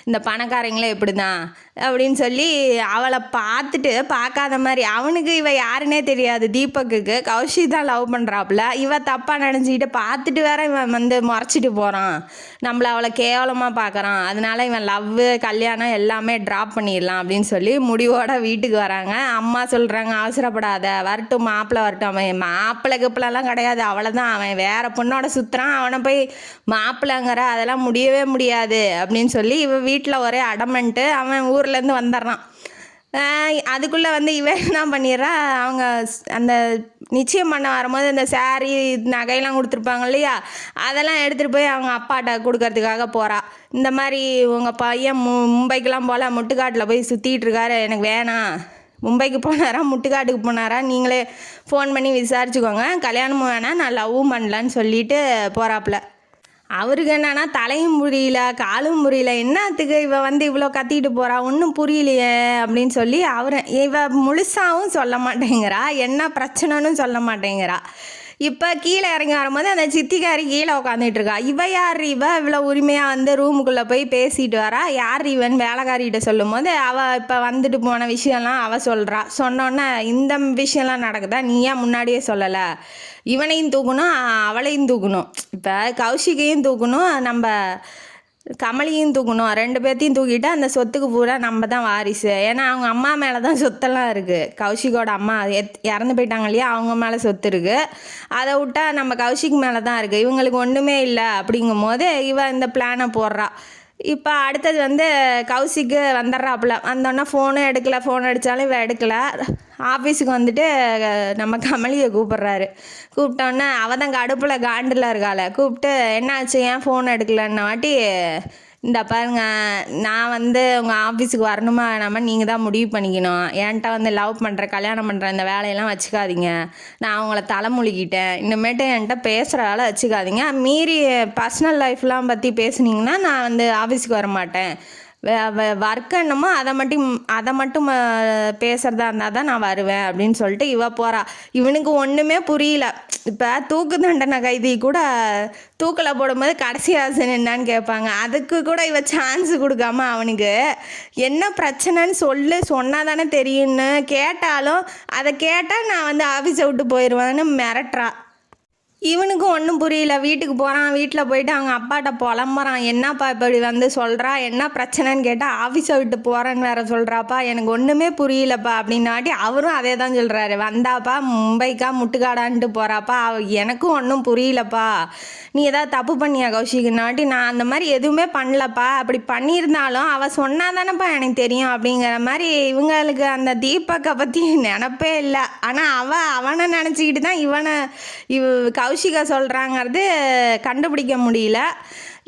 இந்த பணக்காரங்களே இப்படி தான் அப்படின்னு சொல்லி அவளை பார்த்துட்டு பார்க்காத மாதிரி. அவனுக்கு இவ யாருன்னே தெரியாது, தீபக்குக்கு கௌஷிக் தான் லவ் பண்ணுறாப்புல. இவ தப்பாக நினச்சிக்கிட்டு பார்த்துட்டு வேற இவன் வந்து முறைச்சிட்டு போகிறான், நம்மளை அவளை கேவலமாக பார்க்குறான். அதனால இவன் லவ்வு கல்யாணம் எல்லாமே ட்ராப் பண்ணிடலாம் அப்படின்னு சொல்லி முடிவோட வீட்டுக்கு வராங்க. அம்மா சொல்கிறாங்க, அவசரப்படாத, வரட்டும் மாப்பிள்ளை வரட்டும். அவன் மாப்பிள்ளை கிப்பிளெல்லாம் கிடையாது, அவ்வளோதான், அவன் வேறு பொண்ணோட சுற்றுறான், அவனை போய் மாப்பிள்ளைங்கிற அதெல்லாம் முடியவே முடியாது அப்படின்னு சொல்லி இவ வீட்டில் ஒரே அடமெண்ட்டு. அவன் ஊர்லேருந்து வந்துடுறான். அதுக்குள்ளே வந்து இவன் என்ன பண்ணிடுறா, அவங்க அந்த நிச்சயம் பண்ண வரும்போது இந்த சாரீ நகையெல்லாம் கொடுத்துருப்பாங்க இல்லையா, அதெல்லாம் எடுத்துகிட்டு போய் அவங்க அப்பாட்ட கொடுக்கறதுக்காக போகிறா. இந்த மாதிரி உங்கள் பையன் மும்பைக்கெலாம் போல் முட்டுக்காட்டில் போய் சுற்றிட்டு இருக்காரு, எனக்கு வேணாம், மும்பைக்கு போனாரா முட்டுக்காட்டுக்கு போனாரா நீங்களே ஃபோன் பண்ணி விசாரிச்சுக்கோங்க, கல்யாணமும் வேணாம், நான் லவ்வும் பண்ணலான்னு சொல்லிட்டு போகிறாப்புல. அவருக்கு என்னன்னா தலையும் புரியல காலும் புரியல, என்னத்துக்கு இவ வந்து இவ்வளோ கத்திட்டு போகிறா, ஒன்றும் புரியலையே அப்படின்னு சொல்லி இவ முழுசாகவும் சொல்ல மாட்டேங்கிறா, என்ன பிரச்சனைன்னு சொல்ல மாட்டேங்கிறா. இப்போ கீழே இறங்கி வரும்போது அந்த சித்திக்காரி கீழே உட்காந்துட்டு இருக்கா. இவ இவ்வளோ உரிமையாக வந்து ரூமுக்குள்ளே போய் பேசிட்டு வரா, யார் இவன் வேலைக்காரிகிட்ட சொல்லும் போது அவள் இப்போ வந்துட்டு போன விஷயம்லாம் அவள் சொல்கிறா. சொன்னோன்னே இந்த விஷயம்லாம் நடக்குதா, நீ ஏன் முன்னாடியே சொல்லலை, இவனையும் தூக்கணும் அவளையும் தூக்கணும், இப்போ கௌஷிகையும் தூக்கணும் நம்ம கமலியும் தூக்கணும், 2 பேர்த்தையும் தூக்கிட்டு அந்த சொத்துக்கு பூரா நம்ம தான் வாரிசு. ஏன்னா அவங்க அம்மா மேலே தான் சொத்தெல்லாம் இருக்குது, கௌஷிகோட அம்மா இறந்து போயிட்டாங்க இல்லையா, அவங்க மேலே சொத்து இருக்குது, அதை விட்டால் நம்ம கௌஷிக் மேலே தான் இருக்குது, இவங்களுக்கு ஒன்றுமே இல்லை அப்படிங்கும் போது இவ இந்த பிளானை போடுறா. இப்போ அடுத்தது வந்து கௌசிக்கு வந்துடுறாப்புல. வந்தோடனே ஃபோனும் எடுக்கலை, ஃபோன் அடித்தாலும் இவ எடுக்கலை. ஆஃபீஸுக்கு வந்துட்டு நம்ம கமலியை கூப்பிட்றாரு. கூப்பிட்டோன்னே அவள் தான் கடுப்பில் காண்டில் இருக்காள். கூப்பிட்டு என்னாச்சு, ஏன் ஃபோன் எடுக்கலன்னா வாட்டி, இந்த பாருங்க, நான் வந்து உங்கள் ஆஃபீஸுக்கு வரணுமா வேணாமா நீங்கள் தான் முடிவு பண்ணிக்கணும். என்கிட்ட வந்து லவ் பண்ணுற, கல்யாணம் பண்ணுற இந்த வேலையெல்லாம் வச்சுக்காதீங்க. நான் அவங்கள தலைமுழுகிட்டேன். இனிமேட்டு என்கிட்ட பேசுகிற வேலை வச்சுக்காதீங்க. மீறி பர்சனல் லைஃப்லாம் பற்றி பேசுனீங்கன்னா நான் வந்து ஆஃபீஸுக்கு வர மாட்டேன். ஒர்க் என்னமோ அதை மட்டும் பேசுகிறதா இருந்தால் தான் நான் வருவேன் அப்படின்னு சொல்லிட்டு இவ போகிறா. இவனுக்கு ஒன்றுமே புரியல. இப்போ தூக்கு தண்டனை கைதி கூட தூக்கில் போடும்போது கடைசி ஆசை என்னான்னு கேட்பாங்க. அதுக்கு கூட இவ சான்ஸ் கொடுக்காம அவனுக்கு என்ன பிரச்சனைன்னு சொன்னால் தானே தெரியும்னு கேட்டாலும், அதை கேட்டால் நான் வந்து ஆஃபீஸை விட்டு போயிடுவேன்னு மிரட்டுறா. இவனுக்கும் ஒன்றும் புரியல. வீட்டுக்கு போகிறான். வீட்டில் போயிட்டு அவங்க அப்பாட்ட புலம்புறான். என்னப்பா இப்படி வந்து சொல்கிறா, என்ன பிரச்சனைன்னு கேட்டால் ஆஃபீஸை விட்டு போகிறேன்னு வேறு சொல்கிறாப்பா, எனக்கு ஒன்றுமே புரியலப்பா அப்படின்னாட்டி அவரும் அதே தான் சொல்கிறாரு. வந்தாப்பா மும்பைக்கா முட்டுக்காடான்ட்டு போகிறாப்பா, எனக்கும் ஒன்றும் புரியலப்பா, நீ ஏதாவது தப்பு பண்ணியா கௌஷிக்குனாட்டி, நான் அந்த மாதிரி எதுவுமே பண்ணலப்பா, அப்படி பண்ணியிருந்தாலும் அவள் சொன்னா தானேப்பா எனக்கு தெரியும் அப்படிங்கிற மாதிரி இவங்களுக்கு அந்த தீபக்கை பற்றி நினப்பே இல்லை. ஆனால் அவனை நினச்சிக்கிட்டு தான் கௌஷிகா சொல்கிறாங்கிறது கண்டுபிடிக்க முடியல.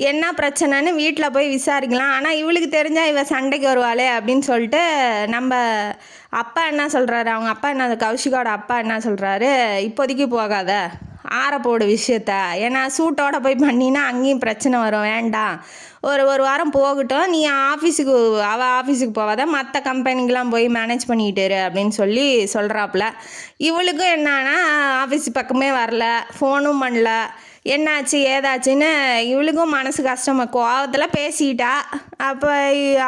என்ன பிரச்சனைன்னு வீட்டில் போய் விசாரிக்கலாம். ஆனால் இவளுக்கு தெரிஞ்சால் இவ சண்டைக்கு வருவாளே அப்படின்னு சொல்லிட்டு நம்ம அப்பா என்ன சொல்கிறாரு, அவங்க அப்பா என்ன, கௌஷிகாவோட அப்பா என்ன சொல்கிறாரு, இப்போதைக்கு போகாத, ஆறப்போடு விஷயத்த, ஏன்னா சூட்டோட போய் பண்ணினா அங்கேயும் பிரச்சனை வரும், வேண்டாம், ஒரு வாரம் போகட்டும், நீ அவள் ஆஃபீஸுக்கு போகாத, மற்ற கம்பெனிக்கெலாம் போய் மேனேஜ் பண்ணிக்கிட்டு அப்படின்னு சொல்கிறாப்புல. இவளுக்கும் என்னன்னா ஆஃபீஸ் பக்கமே வரல, ஃபோனும் பண்ணல, என்னாச்சு ஏதாச்சுன்னு இவளுக்கும் மனசு கஷ்டமாக கோவத்தில் பேசிக்கிட்டா. அப்போ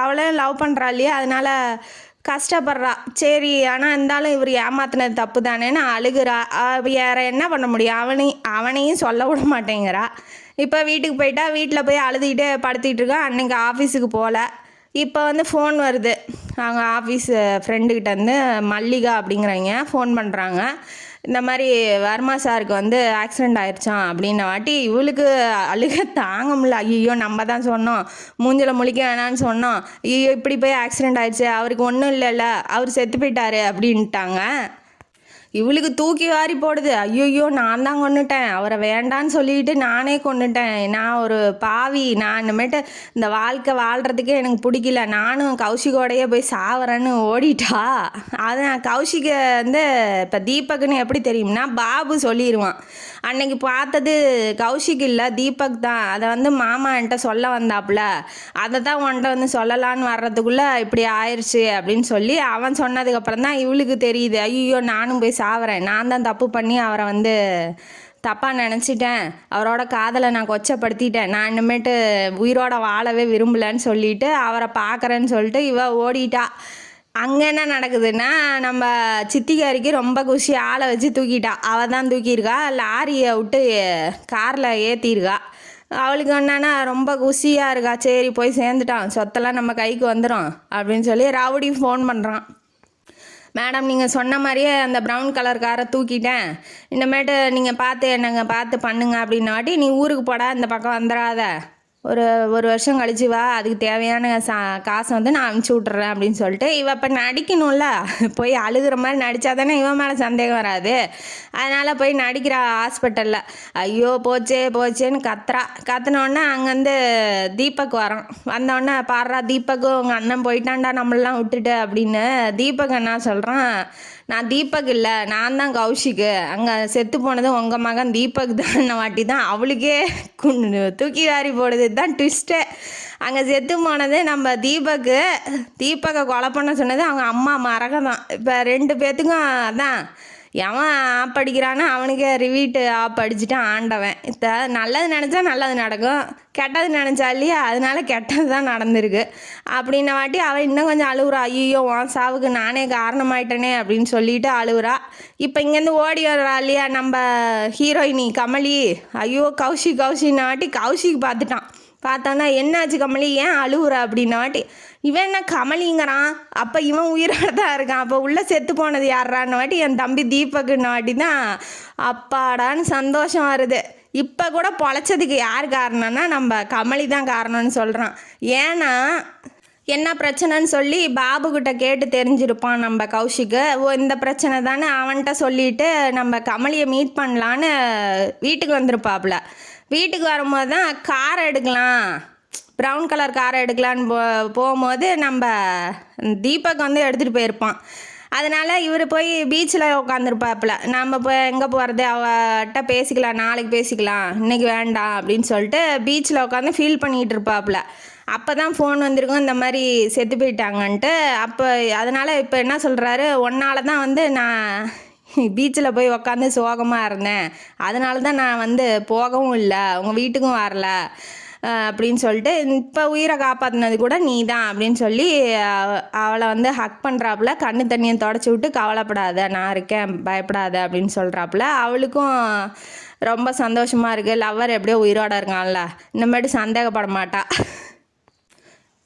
அவளே லவ் பண்ணுறா இல்லையா, அதனால் கஷ்டப்படுறா. சரி, ஆனால் இருந்தாலும் இவர் ஏமாத்தினது தப்பு தானேன்னு அழுகிறா. வேறு என்ன பண்ண முடியும், அவனையும் சொல்ல விட மாட்டேங்கிறா. இப்போ வீட்டுக்கு போயிட்டா, வீட்டில் போய் அழுதுகிட்டே படுத்திகிட்டு இருக்கா. அன்றைக்கி ஆஃபீஸுக்கு போகல. இப்போ வந்து ஃபோன் வருது. அவங்க ஆஃபீஸ் ஃப்ரெண்டுக்கிட்டேருந்து மல்லிகா அப்படிங்கிறவங்க ஃபோன் பண்ணுறாங்க. இந்த மாதிரி வர்மா சாருக்கு வந்து ஆக்சிடெண்ட் ஆயிடுச்சான் அப்படின்ன வாட்டி இவளுக்கு அழுக தாங்க முடியல. ஐயோ நம்ம தான் சொன்னோம், மூஞ்சில் முழிக்க வேணான்னு சொன்னோம், ஐயோ இப்படி போய் ஆக்சிடெண்ட் ஆயிடுச்சு, அவருக்கு ஒன்றும் இல்லைல்ல, அவர் செத்து போயிட்டாரு அப்படின்ட்டாங்க. இவளுக்கு தூக்கி வாரி போடுது. ஐயோயோ நான் தான் கொன்னுட்டேன், அவரை வேண்டான்னு சொல்லிட்டு நானே கொன்னுட்டேன், நான் ஒரு பாவி, நான் இனிமேட்டு இந்த வாழ்க்கை வாழ்கிறதுக்கே எனக்கு பிடிக்கல, நானும் கௌஷிகோடையே போய் சாவறேன்னு ஓடிட்டா. அது கௌஷிகை வந்து இப்போ தீபக்குன்னு எப்படி தெரியும்னா பாபு சொல்லிடுவான். அன்னைக்கு பார்த்தது கௌஷிக் இல்லை, தீபக் தான். அதை வந்து மாமா என்கிட்ட சொல்ல வந்தாப்புல, அதை தான் உன்கிட்ட வந்து சொல்லலான்னு வர்றதுக்குள்ளே இப்படி ஆயிடுச்சு அப்படின்னு சொல்லி அவன் சொன்னதுக்கப்புறம் தான் இவளுக்கு தெரியுது. ஐயோ நானும் போய் சாவறேன், நான் தான் தப்பு பண்ணி அவரை வந்து தப்பாக நினச்சிட்டேன், அவரோட காதலை நான் கொச்சப்படுத்திட்டேன், நான் இனிமேட்டு உயிரோட வாழவே விரும்பலைன்னு சொல்லிட்டு அவரை பார்க்குறேன்னு சொல்லிட்டு இவ ஓடிட்டா. அங்கே என்ன நடக்குதுன்னா, நம்ம சித்திகாரிக்கு ரொம்ப குஷி, ஆளை வச்சு தூக்கிட்டா. அவள் தான் தூக்கியிருக்கா, லாரியை விட்டு காரில் ஏற்றிருக்கா. அவளுக்கு என்னன்னா ரொம்ப குஷியாக இருக்கா. சரி போய் சேர்ந்துட்டான், சொத்தெல்லாம் நம்ம கைக்கு வந்துடும் அப்படின்னு சொல்லி ரவுடி ஃபோன் பண்ணுறான். மேடம் நீங்கள் சொன்ன மாதிரியே அந்த ப்ரௌன் கலர் காரை தூக்கிட்டேன், இனிமேட்டு நீங்கள் பார்த்து பண்ணுங்க அப்படின்னாட்டி, நீ ஊருக்கு போடா, இந்த பக்கம் வந்துடாத, ஒரு வருஷம் கழிச்சு வா, அதுக்கு தேவையான காசை வந்து நான் அனுப்பிச்சி விட்றேன் அப்படின்னு சொல்லிட்டு இவ இப்போ நடிக்கணும்ல, போய் அழுகிற மாதிரி நடித்தா தானே இவன் மேலே சந்தேகம் வராது. அதனால் போய் நடிக்கிறா ஹாஸ்பிட்டலில். ஐயோ போச்சேன்னு கத்துனோடனே அங்கேருந்து தீபக் வரோம். வந்தோடனே பாடுறா, தீபக்கு உங்கள் அண்ணன் போயிட்டான்டா நம்மளெலாம் விட்டுட்டு அப்படின்னு. தீபக் என்ன சொல்கிறான், நான் தீபக் இல்லை, நான் தான் கௌஷிக்கு, அங்கே செத்து போனது உங்கள் மகன் தீபக் தான் வாட்டி தான் அவளுக்கே தூக்கி வாரி போடுது தான் ட்விஸ்ட்டு. அங்கே செத்து போனது நம்ம தீபக்கை கொலை பண்ண சொன்னது அவங்க அம்மா மரகம் தான். இப்போ 2 பேர்த்துக்கும் அதான், எவன் ஆப் அடிக்கிறானோ அவனுக்கே ரிவீட்டு ஆப் அடிச்சுட்டான் ஆண்டவன். இப்போ நல்லது நினச்சா நல்லது நடக்கும், கெட்டது நினச்சா இல்லையா, அதனால கெட்டது தான் நடந்திருக்கு அப்படின்ன வாட்டி அவள் இன்னும் கொஞ்சம் அழுகுறா. ஐயோ உன் சாவுக்கு நானே காரணமாயிட்டனே அப்படின்னு சொல்லிட்டு அழுகுறா. இப்போ இங்கேருந்து ஓடி வர்றா இல்லையா நம்ம ஹீரோயினி கமலி. ஐயோ கௌஷிக் வாட்டி கௌஷிக் பார்த்தோன்னா என்னாச்சு கமலி, ஏன் அழுகுற அப்படின்ன வாட்டி, இவன் என்ன கமலிங்கிறான், அப்போ இவன் உயிரோட தான் இருக்கான், அப்போ உள்ளே செத்து போனது யாரான்னு வாட்டி என் தம்பி தீபக்குன்னு வாட்டி தான் அப்பாடான்னு சந்தோஷம் வருது. இப்போ கூட பொழைச்சதுக்கு யார் காரணம்னா நம்ம கமலி தான் காரணம்னு சொல்கிறான். ஏன்னா என்ன பிரச்சனைன்னு சொல்லி பாபுக்கிட்ட கேட்டு தெரிஞ்சிருப்பான் நம்ம கௌஷிக்கு. இந்த பிரச்சனை தானே அவன்கிட்ட சொல்லிட்டு நம்ம கமலியை மீட் பண்ணலான்னு வீட்டுக்கு வந்திருப்பாப்புல. வீட்டுக்கு வரும்போது தான் கார் எடுக்கலாம், ப்ரௌன் கலர் காரை எடுக்கலான்னு போகும்போது நம்ம தீபக் வந்து எடுத்துகிட்டு போயிருப்பான். அதனால் இவர் போய் பீச்சில் உட்காந்துருப்பாப்புல. நம்ம இப்போ எங்கே போகிறது, அவட்ட பேசிக்கலாம், நாளைக்கு பேசிக்கலாம், இன்றைக்கி வேண்டாம் அப்படின்னு சொல்லிட்டு பீச்சில் உட்காந்து ஃபீல் பண்ணிகிட்டு இருப்பாப்புல. அப்போ தான் ஃபோன் வந்திருக்கும் இந்த மாதிரி செத்து போயிட்டாங்கன்ட்டு. அப்போ அதனால் இப்போ என்ன சொல்கிறாரு, ஒன்னால தான் வந்து நான் பீச்சில் போய் உக்காந்து சோகமாக இருந்தேன், அதனால தான் நான் வந்து போகவும் இல்லை, உங்கள் வீட்டுக்கும் வரல அப்படின்னு சொல்லிட்டு, இப்போ உயிரை காப்பாற்றினது கூட நீ தான் அப்படின்னு சொல்லி அவளை வந்து ஹக் பண்ணுறாப்புல. கண்ணு தண்ணியை தொடச்சி விட்டு கவலைப்படாத, நான் இருக்கேன், பயப்படாத அப்படின்னு சொல்கிறாப்புல. அவளுக்கும் ரொம்ப சந்தோஷமாக இருக்குது. லவ்வர் எப்படியோ உயிரோடு இருக்கான்ல, இனிமேட்டு சந்தேகப்பட மாட்டா.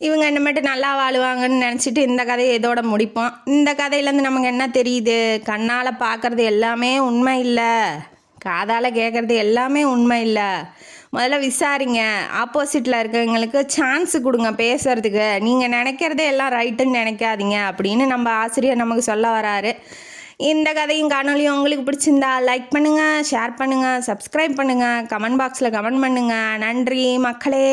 இவங்க இனிமேட்டு நல்லா வாழுவாங்கன்னு நினச்சிட்டு இந்த கதையை இதோட முடிப்போம். இந்த கதையிலேருந்து நமக்கு என்ன தெரியுது, கண்ணால் பார்க்குறது எல்லாமே உண்மை இல்லை, காதால் கேட்குறது எல்லாமே உண்மை இல்லை. முதல்ல விசாரிங்க, ஆப்போசிட்டில் இருக்கவங்களுக்கு சான்ஸு கொடுங்க பேசுகிறதுக்கு. நீங்கள் நினைக்கிறதே எல்லாம் ரைட்டுன்னு நினைக்காதீங்க அப்படின்னு நம்ம ஆசிரியர் நமக்கு சொல்ல வராரு. இந்த கதையும் காணொலியும் உங்களுக்கு பிடிச்சிருந்தா லைக் பண்ணுங்கள், ஷேர் பண்ணுங்கள், சப்ஸ்கிரைப் பண்ணுங்கள், கமெண்ட் பாக்ஸில் கமெண்ட் பண்ணுங்கள். நன்றி மக்களே.